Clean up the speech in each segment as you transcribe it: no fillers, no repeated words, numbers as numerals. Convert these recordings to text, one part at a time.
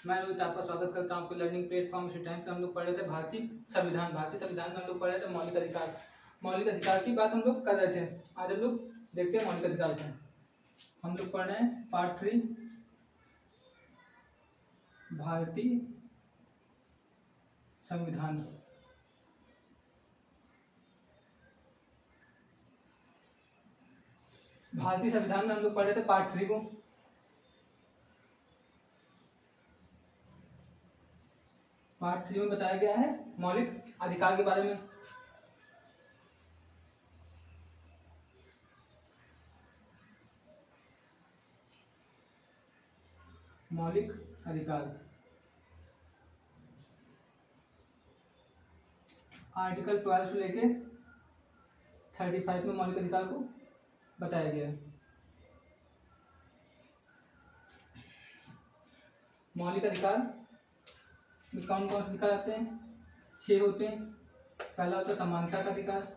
मैं रोहित आपका स्वागत करता हूँ आपके लर्निंग प्लेटफॉर्म से। टाइम पे हम लोग पढ़ रहे थे भारतीय संविधान। भारतीय संविधान में हम लोग पढ़ रहे थे मौलिक अधिकार। मौलिक अधिकार की बात हम लोग कर रहे थे। आज हम लोग देखते हैं मौलिक अधिकार क्या है। हम लोग पढ़ रहे हैं पार्ट 3 भारतीय संविधान। भारतीय संविधान में हम लोग पढ़ रहे थे पार्ट 3 को। पार्ट 3 में बताया गया है मौलिक अधिकार के बारे में। मौलिक अधिकार आर्टिकल 12 से लेके 35 में मौलिक अधिकार को बताया गया है। मौलिक अधिकार में कौन कौन से अधिकार आते हैं? 6 होते हैं। पहला होता है समानता का अधिकार,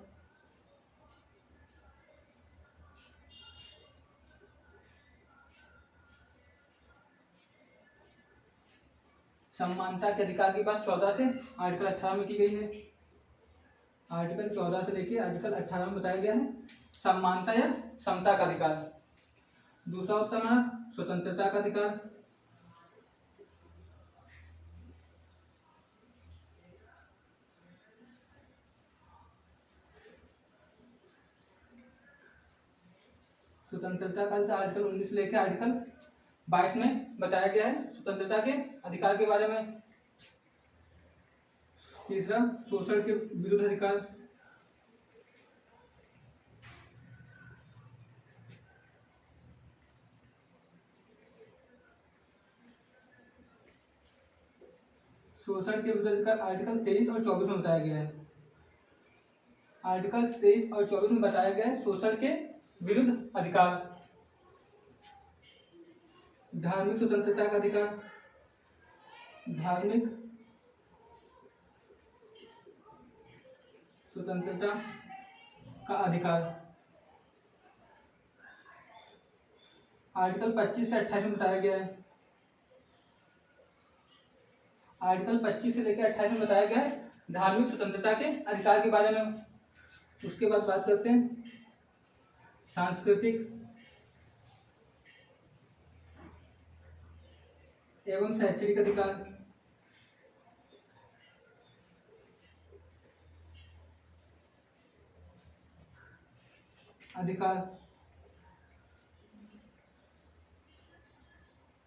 समानता के अधिकार की बात 14 से आर्टिकल 18 में की गई है। आर्टिकल 14 से लेके आर्टिकल 18 में बताया गया है समानता या समता का अधिकार। दूसरा होता है स्वतंत्रता का अधिकार, स्वतंत्रता का आर्टिकल 19 से लेकर आर्टिकल 22 में बताया गया है स्वतंत्रता के अधिकार के बारे में। तीसरा शोषण के विरुद्ध अधिकार, शोषण के विरुद्ध अधिकार आर्टिकल 23 और 24 में बताया गया है। आर्टिकल 23 और 24 में बताया गया है शोषण के विरुद्ध अधिकार। धार्मिक स्वतंत्रता का अधिकार, धार्मिक स्वतंत्रता का अधिकार आर्टिकल 25 से 28 में बताया गया है। आर्टिकल 25 से लेकर 28 में बताया गया है धार्मिक स्वतंत्रता के अधिकार के बारे में। उसके बाद बात करते हैं सांस्कृतिक एवं शैक्षणिक अधिकार।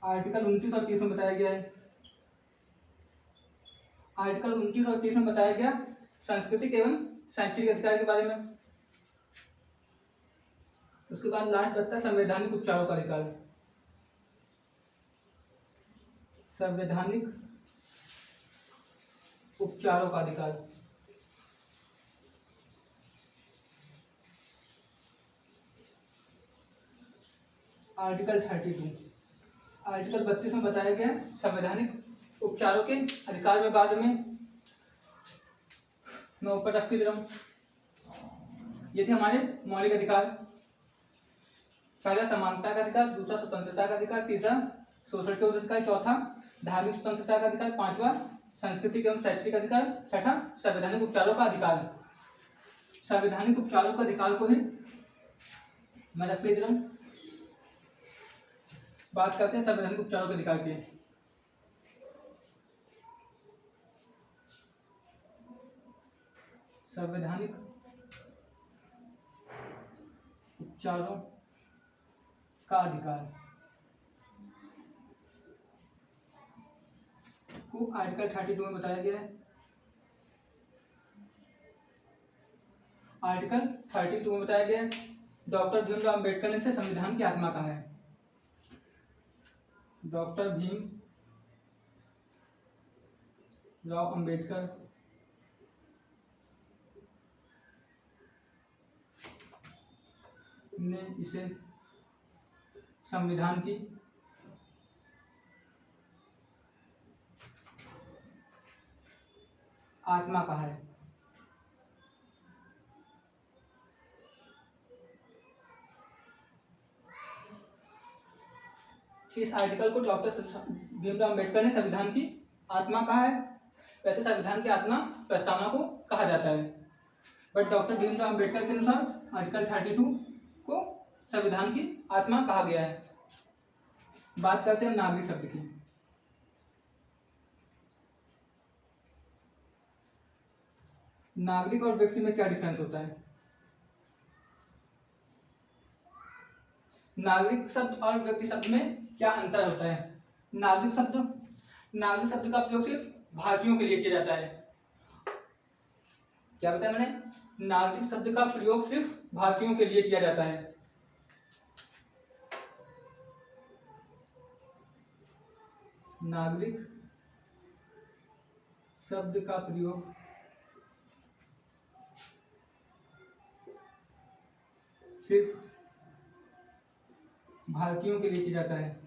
आर्टिकल 29 और 30 में बताया गया है। आर्टिकल 29 और 30 में बताया गया सांस्कृतिक एवं शैक्षणिक अधिकार के बारे में। उसके बाद लास्ट बचता है संवैधानिक उपचारों का अधिकार। संवैधानिक उपचारों का अधिकार आर्टिकल 32। आर्टिकल 32 में बताया गया संवैधानिक उपचारों के अधिकार में बाद में मैं ऊपर रख दे रहा हूँ। ये थे हमारे मौलिक अधिकार। पहला समानता का अधिकार, दूसरा स्वतंत्रता का अधिकार, तीसरा शोषण के विरुद्ध अधिकार, चौथा धार्मिक स्वतंत्रता का अधिकार, पांचवा सांस्कृतिक एवं शैक्षणिक अधिकार, छठा संवैधानिक उपचारों का अधिकार। संवैधानिक उपचारों का अधिकार को ही मैं रख दे रहा हूँ। बात करते हैं संवैधानिक उपचारों के अधिकार की। संवैधानिक उपचारों का अधिकार को आर्टिकल 32 में बताया गया है। आर्टिकल 32 में बताया गया है डॉक्टर भीमराव अम्बेडकर ने इसे संविधान की आत्मा कहा है। डॉक्टर भीमराव अम्बेडकर ने इसे संविधान की आत्मा कहा है। इस आर्टिकल को डॉक्टर भीमराव अम्बेडकर ने संविधान की आत्मा कहा है। वैसे संविधान की आत्मा प्रस्तावना को कहा जाता है, बट डॉक्टर भीमराव अम्बेडकर के अनुसार आर्टिकल 32 को संविधान की आत्मा कहा गया है। बात करते हैं नागरिक शब्द की। नागरिक और व्यक्ति में क्या डिफरेंस होता है? नागरिक शब्द और व्यक्ति शब्द में क्या अंतर होता है? नागरिक शब्द का प्रयोग सिर्फ भारतीयों के लिए किया जाता है। क्या बताया मैंने? नागरिक शब्द का प्रयोग सिर्फ भारतीयों के लिए किया जाता है। नागरिक शब्द का प्रयोग सिर्फ भारतीयों के लिए किया जाता है।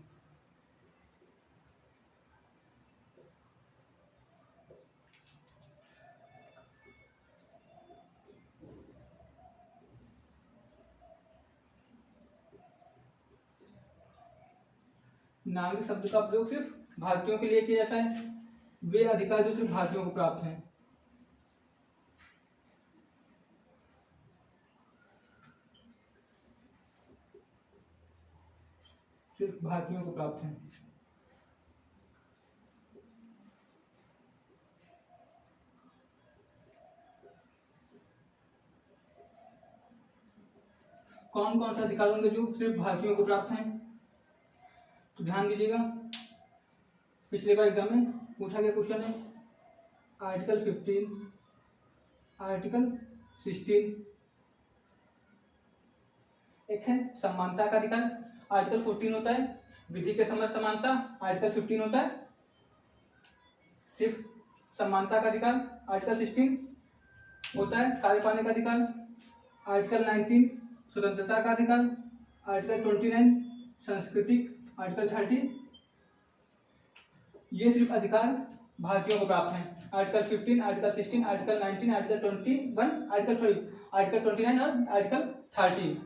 नागरिक शब्द का प्रयोग सिर्फ भारतीयों के लिए किया जाता है। वे अधिकार जो सिर्फ भारतीयों को प्राप्त हैं। सिर्फ भारतीयों को प्राप्त हैं। कौन कौन सा अधिकार होंगे जो सिर्फ भारतीयों को प्राप्त हैं? तो ध्यान दीजिएगा, पिछले बार एग्जाम में पूछा गया क्वेश्चन है आर्टिकल 15, आर्टिकल 16। एक है समानता का अधिकार, आर्टिकल 14 होता है विधि के समक्ष समानता, आर्टिकल 15 होता है सिर्फ समानता का अधिकार, आर्टिकल 16 होता है कार्य पाने का अधिकार, आर्टिकल 19 स्वतंत्रता का अधिकार, आर्टिकल 29 सांस्कृतिक, आर्टिकल 30 ये सिर्फ अधिकार भारतीयों को प्राप्त हैं। Article 15, article 16, article 19, article 21, article 30, article 29 और आर्टिकल 30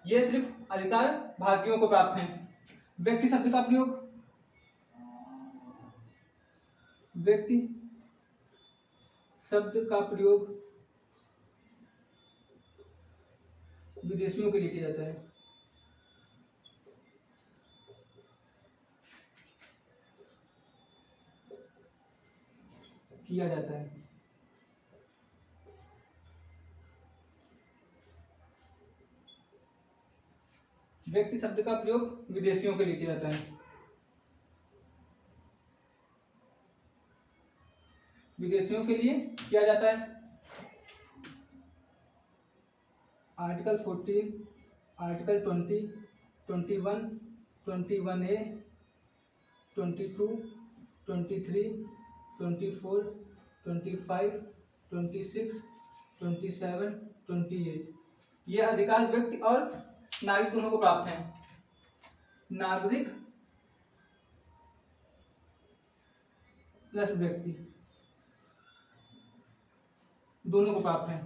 ये सिर्फ अधिकार भारतीयों को प्राप्त हैं। व्यक्ति शब्द का प्रयोग, व्यक्ति शब्द का प्रयोग विदेशियों के लिए किया जाता है। व्यक्ति शब्द का प्रयोग विदेशियों के लिए किया जाता है। विदेशियों के लिए किया जाता है। आर्टिकल 14, आर्टिकल 20, 21, 21A, 22, 23, 24, 25, 26, 27, 28 ये अधिकार व्यक्ति और नागरिक दोनों को प्राप्त हैं। नागरिक प्लस व्यक्ति दोनों को प्राप्त हैं।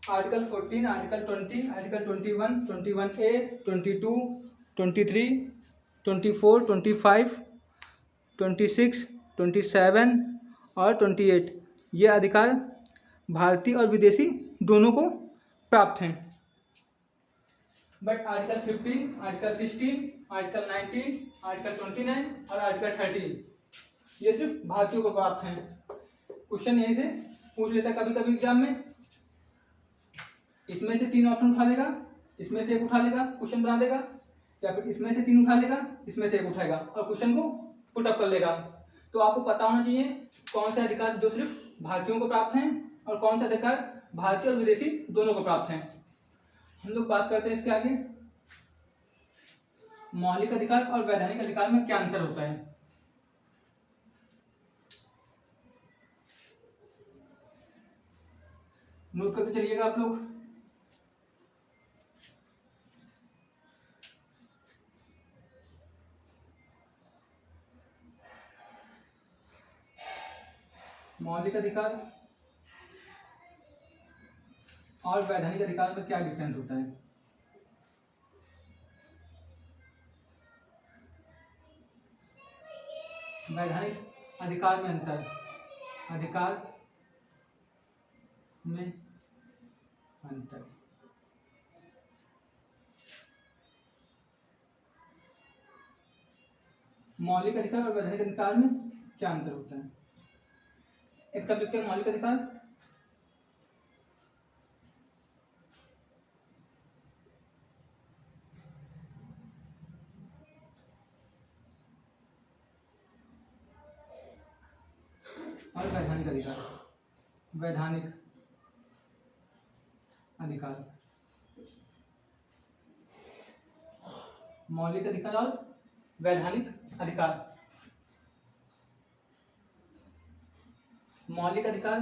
आर्टिकल 14, आर्टिकल 20, आर्टिकल 21, 21A, 22, 23, 24, 25, 26, 27 और 28 ये अधिकार भारतीय और विदेशी दोनों को प्राप्त हैं। But article 15, article 16, article 19, article 29 और आर्टिकल 30 ये सिर्फ भारतीयों को प्राप्त हैं। क्वेश्चन यहीं से पूछ लेता है कभी कभी एग्जाम में, इसमें से 3 ऑप्शन उठा लेगा, इसमें से एक उठा लेगा, क्वेश्चन बना देगा, या फिर इसमें से 3 उठा लेगा, इसमें से एक उठाएगा और क्वेश्चन को पुट अप कर लेगा। तो आपको पता होना चाहिए कौन से अधिकार जो सिर्फ भारतीयों को प्राप्त हैं और कौन से अधिकार भारतीय और विदेशी दोनों को प्राप्त हैं। हम लोग बात करते हैं इसके आगे, मौलिक अधिकार और वैधानिक अधिकार में क्या अंतर होता है। नोट करते चलिएगा आप लोग। मौलिक अधिकार और वैधानिक अधिकार में क्या डिफरेंस होता है। वैधानिक अधिकार में अंतर, अधिकार में अंतर। मौलिक अधिकार और वैधानिक अधिकार में क्या अंतर होता है? एक तब लिखते हैं मौलिक अधिकार, और वैधानिक अधिकार। वैधानिक अधिकार, मौलिक अधिकार और वैधानिक अधिकार। मौलिक अधिकार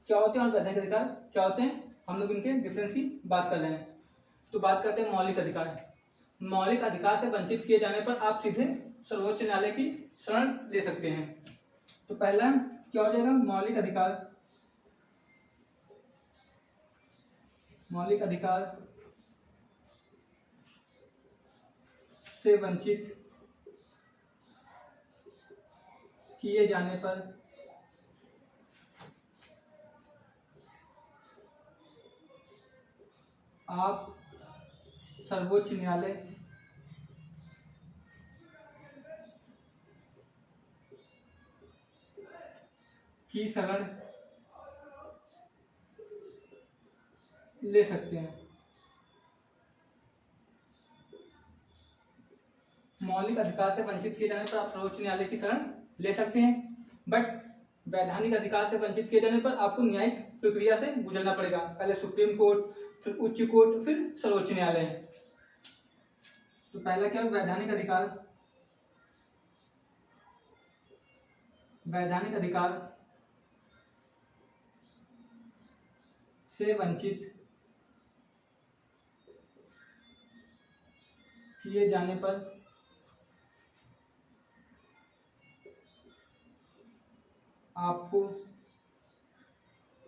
क्या होते हैं और वैधानिक अधिकार क्या होते हैं, हम लोग इनके डिफरेंस की बात कर रहे हैं। तो बात करते हैं मौलिक अधिकार। मौलिक अधिकार से वंचित किए जाने पर आप सीधे सर्वोच्च न्यायालय की शरण ले सकते हैं। तो पहला क्या हो जाएगा, मौलिक अधिकार। मौलिक अधिकार से वंचित किए जाने पर आप सर्वोच्च न्यायालय की शरण ले सकते हैं। मौलिक अधिकार से वंचित किए जाने पर आप सर्वोच्च न्यायालय की शरण ले सकते हैं, बट वैधानिक अधिकार से वंचित किए जाने पर आपको न्यायिक प्रक्रिया से गुजरना पड़ेगा। पहले सुप्रीम कोर्ट, फिर उच्च कोर्ट, फिर सर्वोच्च न्यायालय। तो पहला क्या है, वैधानिक अधिकार। वैधानिक अधिकार से वंचित किए जाने पर आपको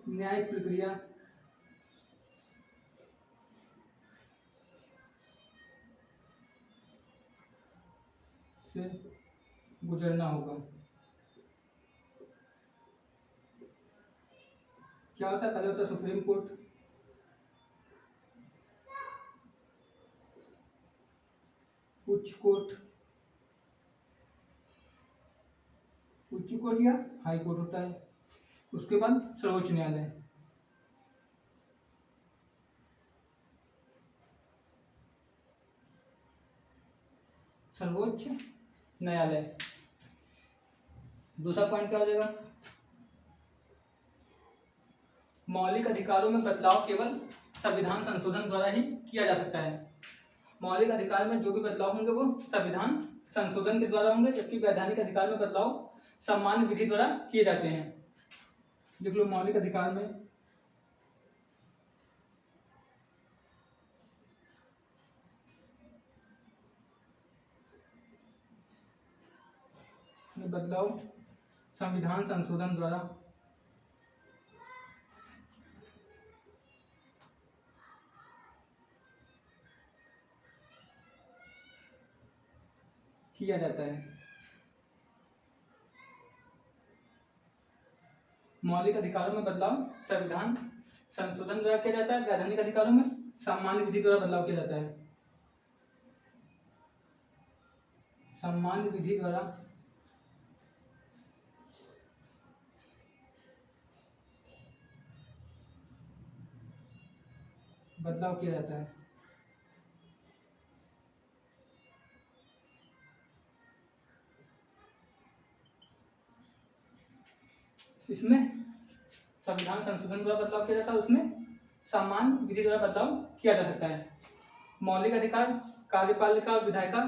न्यायिक प्रक्रिया से गुजरना होगा। क्या होता है, पहले होता है सुप्रीम कोर्ट, उच्च कोर्ट, उच्च कोर्ट या हाई कोर्ट होता है, उसके बाद सर्वोच्च न्यायालय। सर्वोच्च न्यायालय। दूसरा पॉइंट क्या हो जाएगा, मौलिक अधिकारों में बदलाव केवल संविधान संशोधन द्वारा ही किया जा सकता है। मौलिक अधिकार में जो भी बदलाव होंगे वो संविधान संशोधन के द्वारा होंगे, जबकि वैधानिक अधिकार में बदलाव सामान्य विधि द्वारा किए जाते हैं। देख लो, मौलिक अधिकार में बदलाव संविधान संशोधन द्वारा किया जाता है। मौलिक अधिकारों में बदलाव संविधान संशोधन द्वारा किया जाता है, वैधानिक अधिकारों में सामान्य विधि द्वारा बदलाव किया जाता है। सामान्य विधि द्वारा बदलाव किया जाता है। इसमें संविधान संशोधन द्वारा बदलाव किया जाता है, उसमें सामान्य विधि द्वारा बदलाव किया जा सकता है। मौलिक अधिकार कार्यपालिका और विधायिका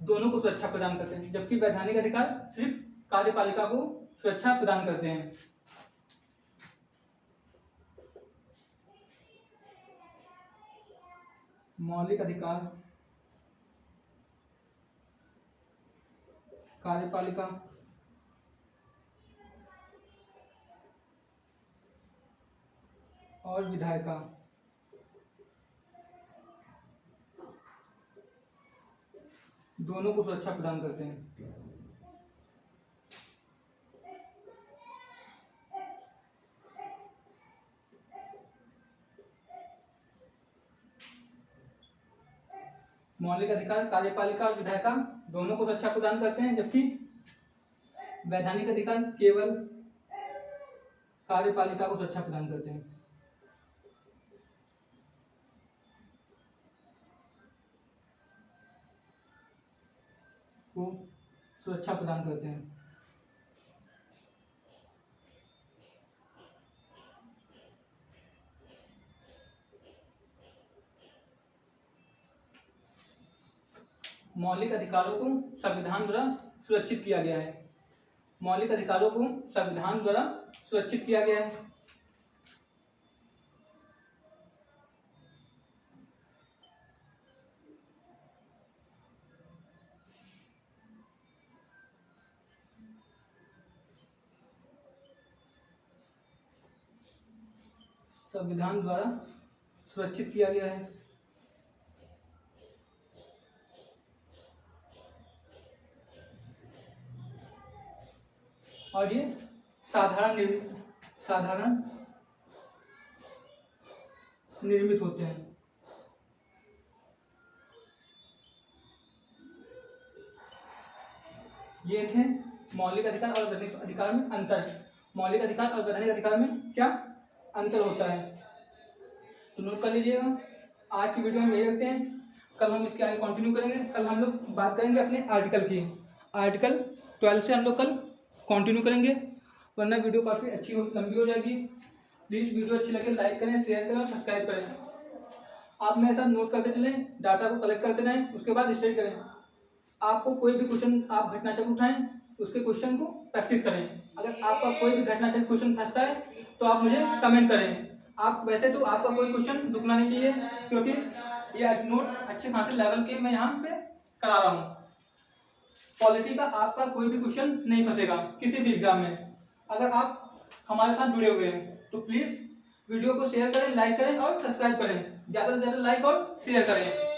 दोनों को सुरक्षा प्रदान करते हैं, जबकि वैधानिक अधिकार सिर्फ कार्यपालिका को सुरक्षा प्रदान करते हैं। मौलिक अधिकार कार्यपालिका और विधायिका दोनों को सुरक्षा प्रदान करते हैं। मौलिक अधिकार कार्यपालिका और विधायिका दोनों को सुरक्षा प्रदान करते हैं, जबकि वैधानिक अधिकार केवल कार्यपालिका को सुरक्षा प्रदान करते हैं। को सुरक्षा प्रदान करते हैं। मौलिक अधिकारों को संविधान द्वारा सुरक्षित किया गया है। मौलिक अधिकारों को संविधान द्वारा सुरक्षित किया गया है। संविधान द्वारा सुरक्षित किया गया है। और ये साधारण निर्मित होते हैं। ये थे मौलिक अधिकार और वैधानिक अधिकार में अंतर। मौलिक अधिकार और वैधानिक अधिकार में क्या अंतर होता है तो नोट कर लीजिएगा। आज की वीडियो हम यही रखते हैं, कल हम इसके आगे कंटिन्यू करेंगे। कल हम लोग बात करेंगे अपने आर्टिकल की। आर्टिकल 12 से हम लोग कल कंटिन्यू करेंगे, वरना वीडियो काफ़ी अच्छी लंबी हो जाएगी। प्लीज़ वीडियो अच्छी लगे लाइक करें, शेयर करें और सब्सक्राइब करें। आप मेरे साथ नोट करते चलें, डाटा को कलेक्ट करते रहें, उसके बाद स्टडी करें। आपको कोई भी क्वेश्चन आप घटनाचक्र उठाएं, उसके क्वेश्चन को प्रैक्टिस करें। अगर आपका कोई भी घटनाचक्र क्वेश्चन फंसता है तो आप मुझे कमेंट करें। आप वैसे तो आपका कोई क्वेश्चन रुकना नहीं चाहिए, क्योंकि ये नोट अच्छे खासे लेवल के मैं यहाँ पे करा रहा हूँ। पॉलिटी का आपका कोई भी क्वेश्चन नहीं फंसेगा किसी भी एग्जाम में, अगर आप हमारे साथ जुड़े हुए हैं। तो प्लीज़ वीडियो को शेयर करें, लाइक करें और सब्सक्राइब करें। ज़्यादा से ज़्यादा लाइक और शेयर करें।